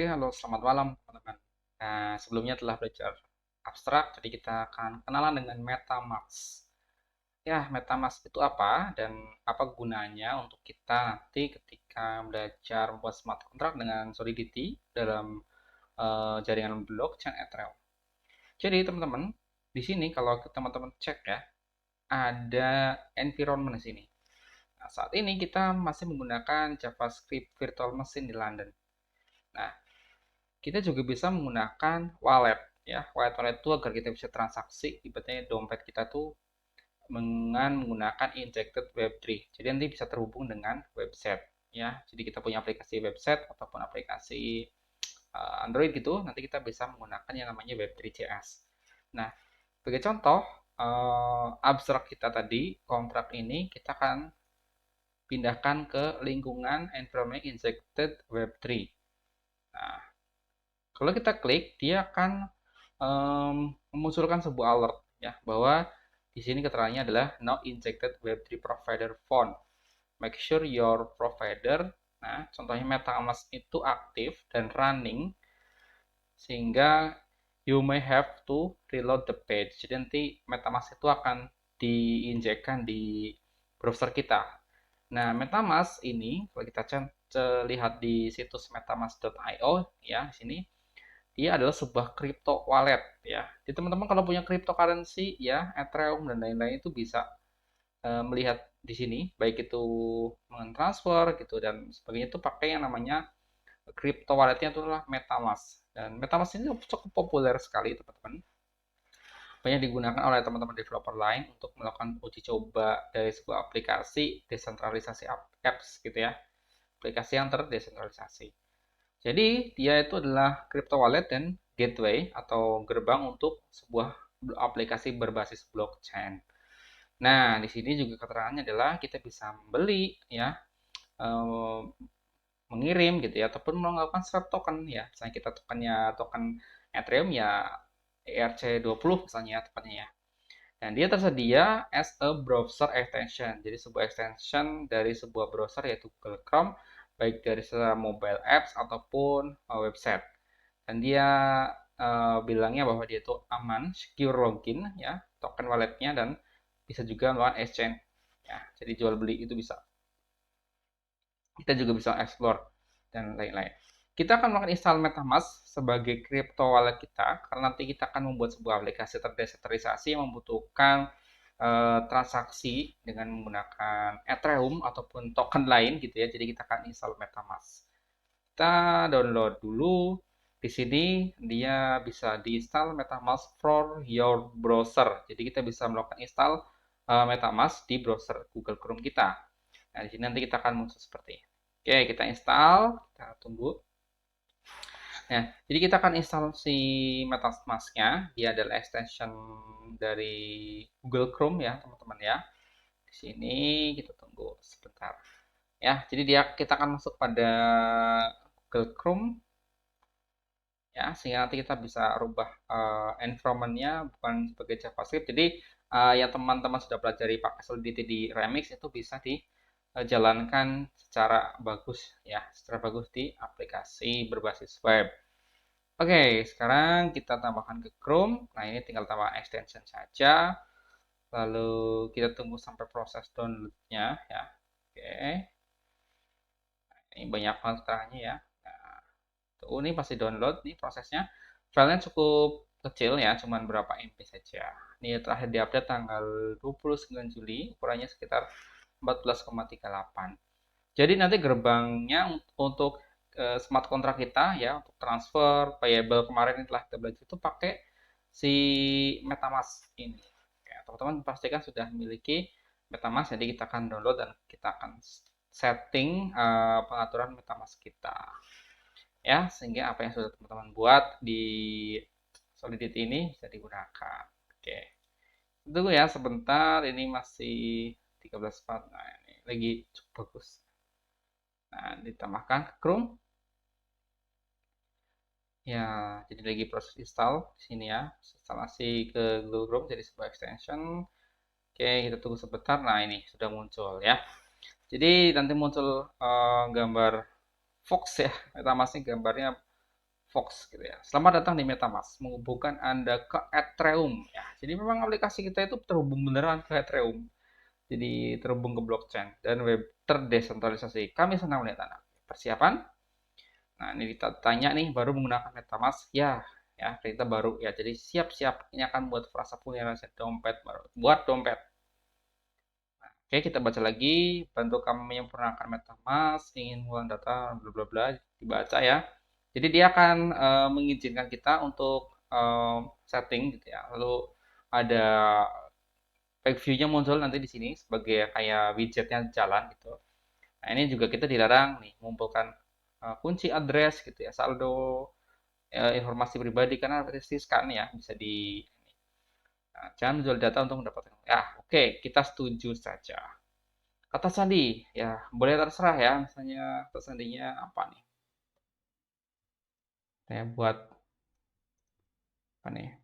Oke, halo, selamat malam teman-teman. Nah, sebelumnya telah belajar abstrak, jadi kita akan kenalan dengan MetaMask. Ya, MetaMask itu apa dan apa gunanya untuk kita nanti ketika belajar membuat smart contract dengan Solidity dalam jaringan blockchain Ethereum. Jadi teman-teman, di sini kalau teman-teman cek ya, ada environment di sini. Nah, saat ini kita masih menggunakan JavaScript Virtual Machine di London. Nah, kita juga bisa menggunakan wallet ya. Wallet itu agar kita bisa transaksi, ibaratnya dompet kita tuh dengan menggunakan injected Web3. Jadi nanti bisa terhubung dengan website ya. Jadi kita punya aplikasi website ataupun aplikasi Android gitu, nanti kita bisa menggunakan yang namanya Web3.js. Nah, sebagai contoh, abstrak kita tadi, kontrak ini kita akan pindahkan ke lingkungan environment injected Web3. Nah, kalau kita klik, dia akan memunculkan sebuah alert ya bahwa di sini keterangannya adalah now injected Web3 provider phone. Make sure your provider, nah contohnya MetaMask itu aktif dan running sehingga you may have to reload the page. Jadi nanti MetaMask itu akan diinjekkan di browser kita. Nah, MetaMask ini kalau kita lihat di situs metamask.io ya di sini dia adalah sebuah crypto wallet ya. Jadi teman-teman kalau punya cryptocurrency ya, Ethereum dan lain-lain itu bisa melihat di sini, baik itu mentransfer gitu dan sebagainya itu pakai yang namanya crypto walletnya itu adalah MetaMask. Dan MetaMask ini cukup populer sekali teman-teman. Banyak digunakan oleh teman-teman developer lain untuk melakukan uji coba dari sebuah aplikasi desentralisasi apps gitu ya. Aplikasi yang terdesentralisasi. Jadi, dia itu adalah crypto wallet dan gateway atau gerbang untuk sebuah aplikasi berbasis blockchain. Nah, di sini juga keterangannya adalah kita bisa membeli ya, eh, mengirim gitu ya ataupun melakukan swap token ya. Misalnya kita token Ethereum ya ERC20 misalnya ya tokennya ya. Dan dia tersedia as a browser extension. Jadi sebuah extension dari sebuah browser yaitu Google Chrome, baik dari secara mobile apps ataupun website. Dan dia bilangnya bahwa dia itu aman, secure login ya, token walletnya dan bisa juga melakukan exchange. Ya, jadi jual beli itu bisa. Kita juga bisa explore dan lain-lain. Kita akan melakukan install MetaMask sebagai crypto wallet kita karena nanti kita akan membuat sebuah aplikasi terdesentralisasi yang membutuhkan transaksi dengan menggunakan Ethereum ataupun token lain gitu ya. Jadi kita akan install MetaMask. Kita download dulu. Di sini dia bisa diinstal MetaMask for your browser. Jadi kita bisa melakukan install MetaMask di browser Google Chrome kita. Nah, di sini nanti kita akan muncul seperti ini. Oke, kita install, kita tunggu. Nah, jadi kita akan install si MetaMask-nya. Dia adalah extension dari Google Chrome ya, teman-teman ya. Di sini kita tunggu sebentar. Ya, jadi kita akan masuk pada Google Chrome ya, sehingga nanti kita bisa rubah environment-nya bukan sebagai JavaScript. Jadi yang teman-teman sudah pelajari pakai Solidity di Remix itu bisa dijalankan secara bagus ya, secara bagus di aplikasi berbasis web. Oke, sekarang kita tambahkan ke Chrome. Nah, ini tinggal tambah extension saja. Lalu kita tunggu sampai proses download-nya ya. Oke. Nah, ini banyak banget keterangannya ya. Nah, tuh, ini pasti download nih prosesnya. Filenya cukup kecil ya, cuman berapa MB saja. Ini terakhir diupdate tanggal 29 Juli, ukurannya sekitar 14,38. Jadi nanti gerbangnya untuk smart contract kita ya untuk transfer payable kemarin yang telah kita belajar itu pakai si MetaMask ini. Ya, teman-teman pastikan sudah memiliki MetaMask, jadi kita akan download dan kita akan setting pengaturan MetaMask kita. Ya, sehingga apa yang sudah teman-teman buat di Solidity ini bisa digunakan. Oke. Tunggu ya sebentar, ini masih 13.4. Nah, ini lagi cukup bagus. Nah, ditambahkan ke Chrome. Ya, jadi lagi proses install di sini ya. Instalasi ke Google Chrome jadi sebuah extension. Oke, kita tunggu sebentar. Nah, ini sudah muncul ya. Jadi nanti muncul gambar Fox ya. MetaMask ini gambarnya Fox gitu ya. Selamat datang di MetaMask, menghubungkan Anda ke Ethereum ya. Jadi memang aplikasi kita itu terhubung beneran ke Ethereum. Jadi terhubung ke blockchain dan web terdesentralisasi. Kami senang melihat Anda. Persiapan? Nah, ini kita tanya nih, baru menggunakan MetaMask? Ya, kita baru ya. Jadi siap-siap ini akan buat frasa punyanya dompet baru. Buat dompet. Oke, kita baca lagi. Bantu kami menyempurnakan MetaMask, ingin mengulang data, bla bla bla. Dibaca ya. Jadi dia akan mengizinkan kita untuk setting gitu ya. Lalu ada back view-nya muncul nanti di sini sebagai kayak widgetnya jalan gitu. Nah, ini juga kita dilarang nih mengumpulkan kunci address gitu ya, saldo, informasi pribadi karena riskan ya, bisa di jangan jual data untuk mendapatkan. Ya, oke, kita setuju saja. Kata sandi, ya boleh terserah ya, misalnya kata sandinya apa nih? Saya buat apa nih?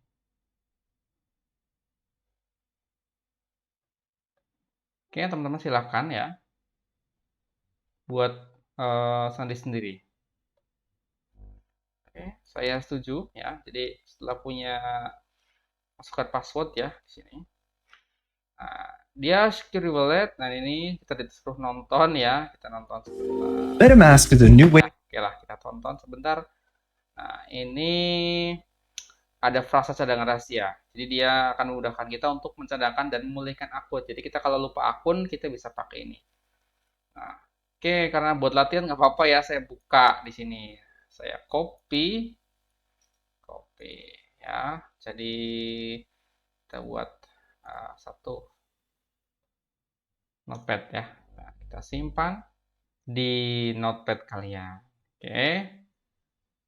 Oke, teman-teman silahkan ya buat sandi sendiri. Oke, saya setuju ya. Jadi setelah punya masukkan password ya di sini. Nah, dia secure wallet. Nah, ini kita disuruh nonton ya. Kita nonton sebentar. MetaMask is a new way. Oke lah, kita tonton sebentar. Nah, ini ada frasa cadangan rahasia. Jadi dia akan memudahkan kita untuk mencadangkan dan memulihkan akun. Jadi kita kalau lupa akun, kita bisa pakai ini. Nah, oke, karena buat latihan nggak apa-apa ya, saya buka di sini. Saya copy ya. Jadi kita buat satu notepad ya. Nah, kita simpan di notepad kalian. Oke.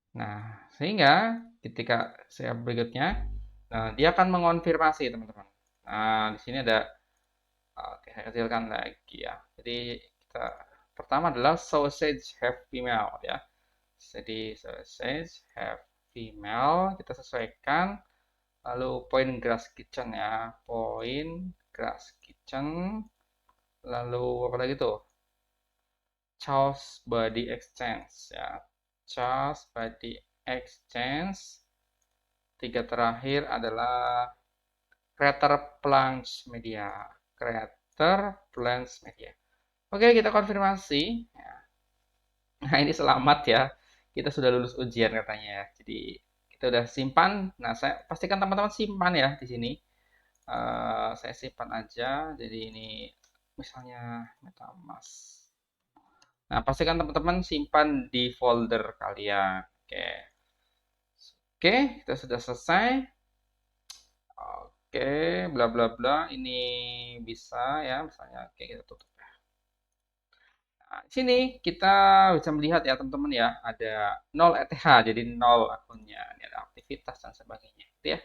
Nah, sehingga ketika saya berikutnya, nah, dia akan mengonfirmasi teman-teman. Nah, di sini ada, oke, saya kecilkan lagi ya. Jadi kita pertama adalah sausage have female ya. Jadi sausage have female kita sesuaikan. Lalu point grass kitchen ya, point grass kitchen. Lalu apa lagi tuh? Charles Body Exchange ya. Charles Body Exchange. Tiga terakhir adalah Creator Plunge Media. Creator Plunge Media. Oke, kita konfirmasi. Nah, ini selamat ya. Kita sudah lulus ujian katanya ya. Jadi kita udah simpan. Nah, saya pastikan teman-teman simpan ya di sini. Saya simpan aja. Jadi ini misalnya MetaMask. Nah, pastikan teman-teman simpan di folder kalian. Oke. Oke, kita sudah selesai. Oke, bla bla bla. Ini bisa ya, misalnya. Oke, kita tutup. Nah, di sini kita bisa melihat ya teman-teman ya, ada 0 ETH, jadi 0 akunnya. Ini ada aktivitas dan sebagainya. Gitu ya.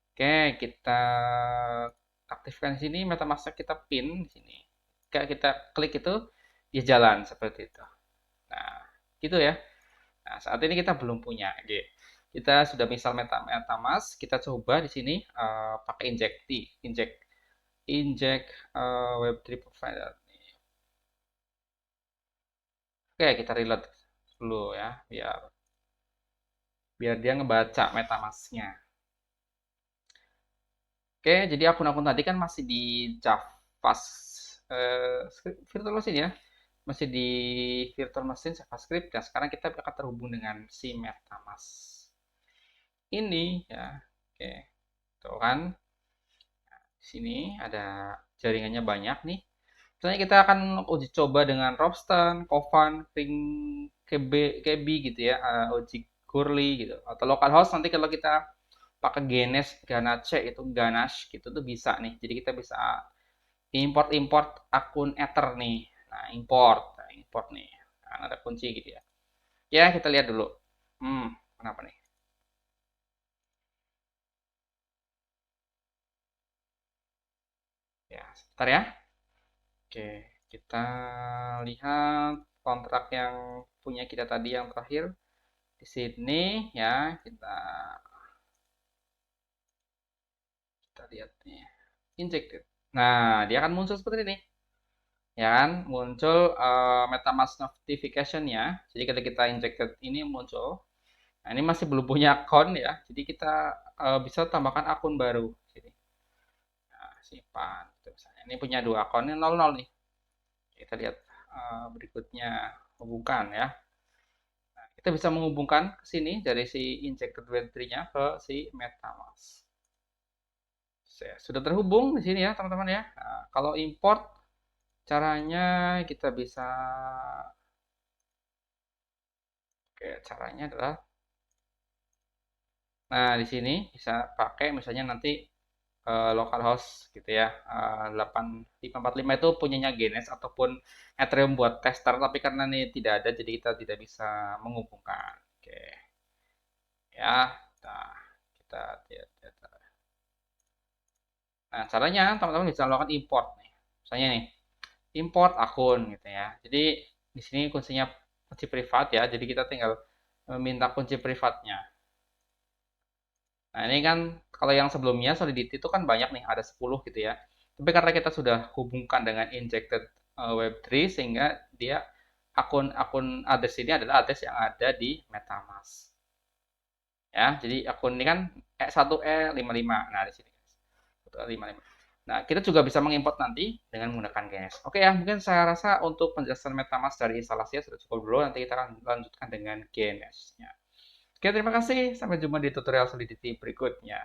Oke, kita aktifkan di sini, MetaMask kita pin di sini. Jika kita klik itu, dia jalan seperti itu. Nah, gitu ya. Nah, saat ini kita belum punya. Oke. Kita sudah misal MetaMask, kita coba di sini pakai inject Web3 provider. Oke, kita reload dulu ya, biar dia ngebaca MetaMask-nya. Oke, jadi akun-akun tadi kan masih di JavaScript virtual machine ya, masih di virtual machine JavaScript. Dan sekarang kita akan terhubung dengan si MetaMask ini ya. Oke, tuh kan. Di sini ada jaringannya banyak nih. Misalnya kita akan uji coba dengan Ropsten, Kovan, Ring, KB gitu ya, uji Curly gitu. Atau localhost nanti kalau kita pakai Ganache itu Ganache gitu tuh bisa nih. Jadi kita bisa import akun Ether nih. Nah, import nih. Nah, ada kunci gitu ya. Ya, kita lihat dulu. Kenapa nih? Ya, sebentar ya. Oke, kita lihat kontrak yang punya kita tadi yang terakhir di sini ya, kita lihat nih, injected. Nah, dia akan muncul seperti ini, ya kan? Muncul MetaMask notification ya. Jadi ketika kita injected ini muncul. Nah, ini masih belum punya akun ya, jadi kita bisa tambahkan akun baru. Sini. Nah, simpan. Gitu, misalnya. Ini punya dua akun, ini 00 nih. Kita lihat berikutnya, hubungkan ya. Nah, kita bisa menghubungkan ke sini dari si injected web3-nya ke si MetaMask. Sudah terhubung di sini ya teman-teman ya. Nah, kalau import caranya kita bisa, oke, caranya adalah, nah di sini bisa pakai misalnya nanti localhost gitu ya. 8545 itu punyanya Genesis ataupun Ethereum buat tester, tapi karena ini tidak ada jadi kita tidak bisa menghubungkan. Oke. Ya. Nah, kita lihat. Nah, caranya teman-teman bisa melakukan import nih. Misalnya nih, import akun gitu ya. Jadi di sini kuncinya kunci privat ya. Jadi kita tinggal meminta kunci privatnya. Nah, ini kan kalau yang sebelumnya Solidity itu kan banyak nih, ada 10 gitu ya. Tapi karena kita sudah hubungkan dengan injected Web3 sehingga dia akun address ini adalah address yang ada di MetaMask. Ya, jadi akun ini kan E1E55. Nah, di sini. 55. Nah, kita juga bisa mengimport nanti dengan menggunakan GNS. Oke ya, mungkin saya rasa untuk penjelasan MetaMask dari instalasinya sudah cukup dulu. Nanti kita akan lanjutkan dengan GNS-nya. Oke, terima kasih. Sampai jumpa di tutorial Solidity berikutnya.